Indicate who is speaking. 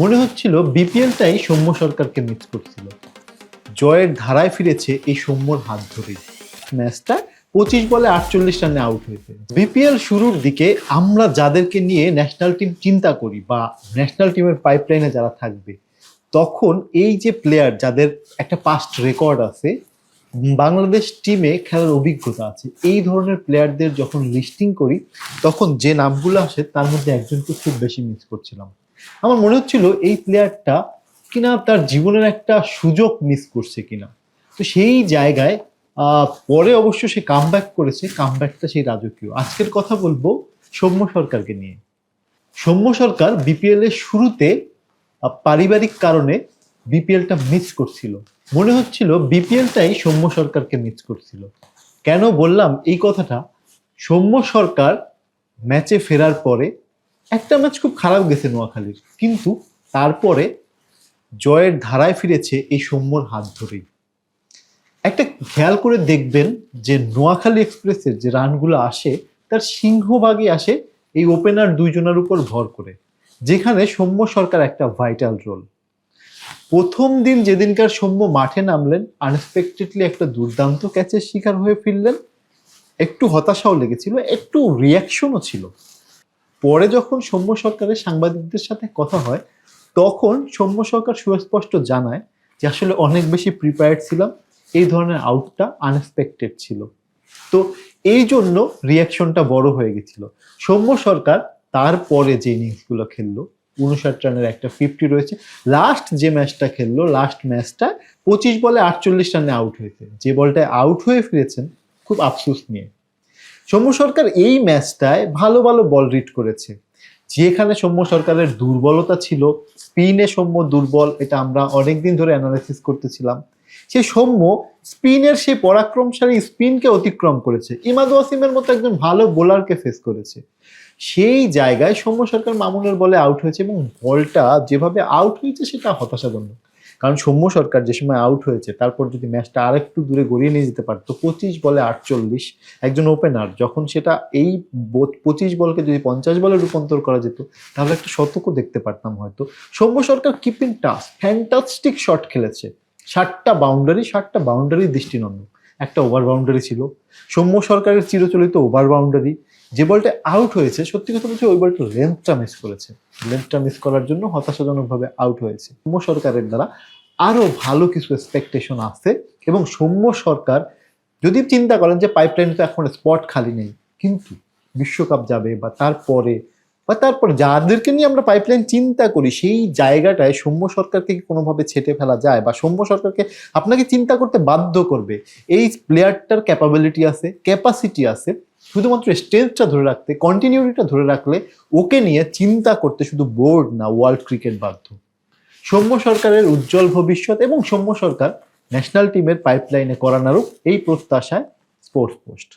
Speaker 1: মনে হচ্ছিল বিপিএলটাই সৌম্য সরকারকে মিস করছিল। জয়ের ধারায় ফিরেছে এই সৌম্যর হাত ধরেই। ম্যাচটা 25 বলে 48 রানে আউট হয়েছে। বিপিএল শুরুর দিকে আমরা যাদেরকে নিয়ে ন্যাশনাল টিম চিন্তা করি বা ন্যাশনাল টিমের পাইপলাইনে যারা থাকবে, তখন এই যে প্লেয়ার যাদের একটা পাস্ট রেকর্ড আছে, বাংলাদেশ টিমে খেলার অভিজ্ঞতা আছে, এই ধরনের প্লেয়ারদের যখন লিস্টিং করি তখন যে নামগুলো আসে তার মধ্যে একজনকে খুব বেশি মিস করছিলাম। আমার মনে হচ্ছিল এই প্লেয়ারটা কিনা তার জীবনের একটা সুযোগ মিস করছে কিনা। তো সেই জায়গায় পরে অবশ্য সে কামব্যাক করেছে, কামব্যাকটা সেই রাজকীয়। আজকের কথা বলবো সৌম্য সরকারকে নিয়ে। সৌম্য সরকার বিপিএল এর শুরুতে পারিবারিক কারণে বিপিএলটা মিস করছিল। মনে হচ্ছিল বিপিএলটাই সৌম্য সরকারকে মিস করছিল। কেন বললাম এই কথাটা? সৌম্য সরকার ম্যাচে ফেরার পরে একটা ম্যাচ খুব খারাপ গেছে নোয়াখালীর, কিন্তু তারপরে জয়ের ধারায় ফিরেছে এই সৌম্যর হাত ধরেই। একটা খেয়াল করে দেখবেন যে নোয়াখালী এক্সপ্রেসের যে রানগুলো আসে তার সিংহভাগই আসে এই ওপেনার দুইজনের উপর ভর করে, যেখানে সৌম্য সরকার একটা ভাইটাল রোল। প্রথম দিন যেদিনকার সৌম্য মাঠে নামলেন, আনএক্সপেক্টেডলি একটা দুর্দান্ত ক্যাচের শিকার হয়ে ফিরলেন। একটু হতাশাও লেগেছিল, একটু রিয়াকশনও ছিল। পরে যখন সৌম্য সরকারের সাংবাদিকদের সাথে কথা হয়, তখন সৌম্য সরকার সুস্পষ্ট জানায় যে আসলে অনেক বেশি প্রিপেয়ার্ড ছিলাম, এই ধরনের আউটটা আনএক্সপেক্টেড ছিল। তো এই জন্য রিয়াকশনটা বড় হয়ে গেছিল। সৌম্য সরকার তারপরে যে ইনিংসগুলো খেললো, 59 রানের একটা 50 রয়েছে। লাস্ট যে ম্যাচটা খেললো, লাস্ট ম্যাচটা 25 বলে 48 রানে আউট হয়েছে। যে বলটায় আউট হয়ে ফিরেছেন খুব আফসোস নিয়ে। সৌম্য সরকার এই ম্যাচটায় ভালো ভালো বল রিড করেছে। যেখানে সৌম্য সরকারের দুর্বলতা ছিল, স্পিনে সৌম্য দুর্বল, এটা আমরা অনেকদিন ধরে অ্যানালাইসিস করতেছিলাম। সে সৌম্য স্পিনের সেই পরাক্রমশালী স্পিনকে অতিক্রম করেছে, ইমাদ ওয়াসিমের মতো একজন ভালো বোলারকে ফেস করেছে। সেই জায়গায় সৌম্য সরকার মামুনের বলে আউট হয়েছে, এবং বলটা যেভাবে আউট হয়েছে সেটা হতাশাজনক। কারণ সৌম্য সরকার যে সময় আউট হয়েছে, তারপর যদি ম্যাচটা আরেকটু দূরে গড়িয়ে নিয়ে যেতে পারতো, 25 বলে 48, একজন ওপেনার যখন সেটা এই 25 বলকে যদি 50 বলে রূপান্তর করা যেত, তাহলে একটা শতকও দেখতে পারতাম হয়তো। সৌম্য সরকার কিপিং টাস, ফ্যান্টাস্টিক শট খেলেছে। 7টা বাউন্ডারি দৃষ্টিনন্দন। একটা ওভার বাউন্ডারি ছিল, সৌম্য সরকারের চিরচলিত ওভার বাউন্ডারি। যে বলটা আউট হয়েছে, সত্যি কথা বলছি, ওই বলটা লেন্থটা মিস করেছে। লেন্থটা মিস করার জন্য হতাশাজনকভাবে আউট হয়েছে। সৌম্য সরকারের দ্বারা আরো ভালো কিছু এক্সপেকটেশন আছে, এবং সৌম্য সরকার যদি চিন্তা করেন যে পাইপলাইনে তো এখন স্পট খালি নেই, কিন্তু বিশ্বকাপ যাবে বা তারপরে যাদেরকে নিয়ে আমরা পাইপলাইন চিন্তা করি, সেই জায়গাটায় সৌম্য সরকারকে কি কোনোভাবে ছেটে ফেলা যায়, বা সৌম্য সরকারকে আপনাকে চিন্তা করতে বাধ্য করবে এই প্লেয়ারটার ক্যাপাবিলিটি আছে, ক্যাপাসিটি আছে, শুধুমাত্র স্ট্রেংথটা ধরে রাখতে, কন্টিনিউটিটা ধরে রাখলে ওকে নিয়ে চিন্তা করতে শুধু বোর্ড না, ওয়ার্ল্ড ক্রিকেট বাধ্য। সৌম্য সরকারের উজ্জ্বল ভবিষ্যৎ এবং সৌম্য সরকার ন্যাশনাল টিমের পাইপলাইনে করানোরও এই প্রত্যাশায় স্পোর্টস পোস্ট।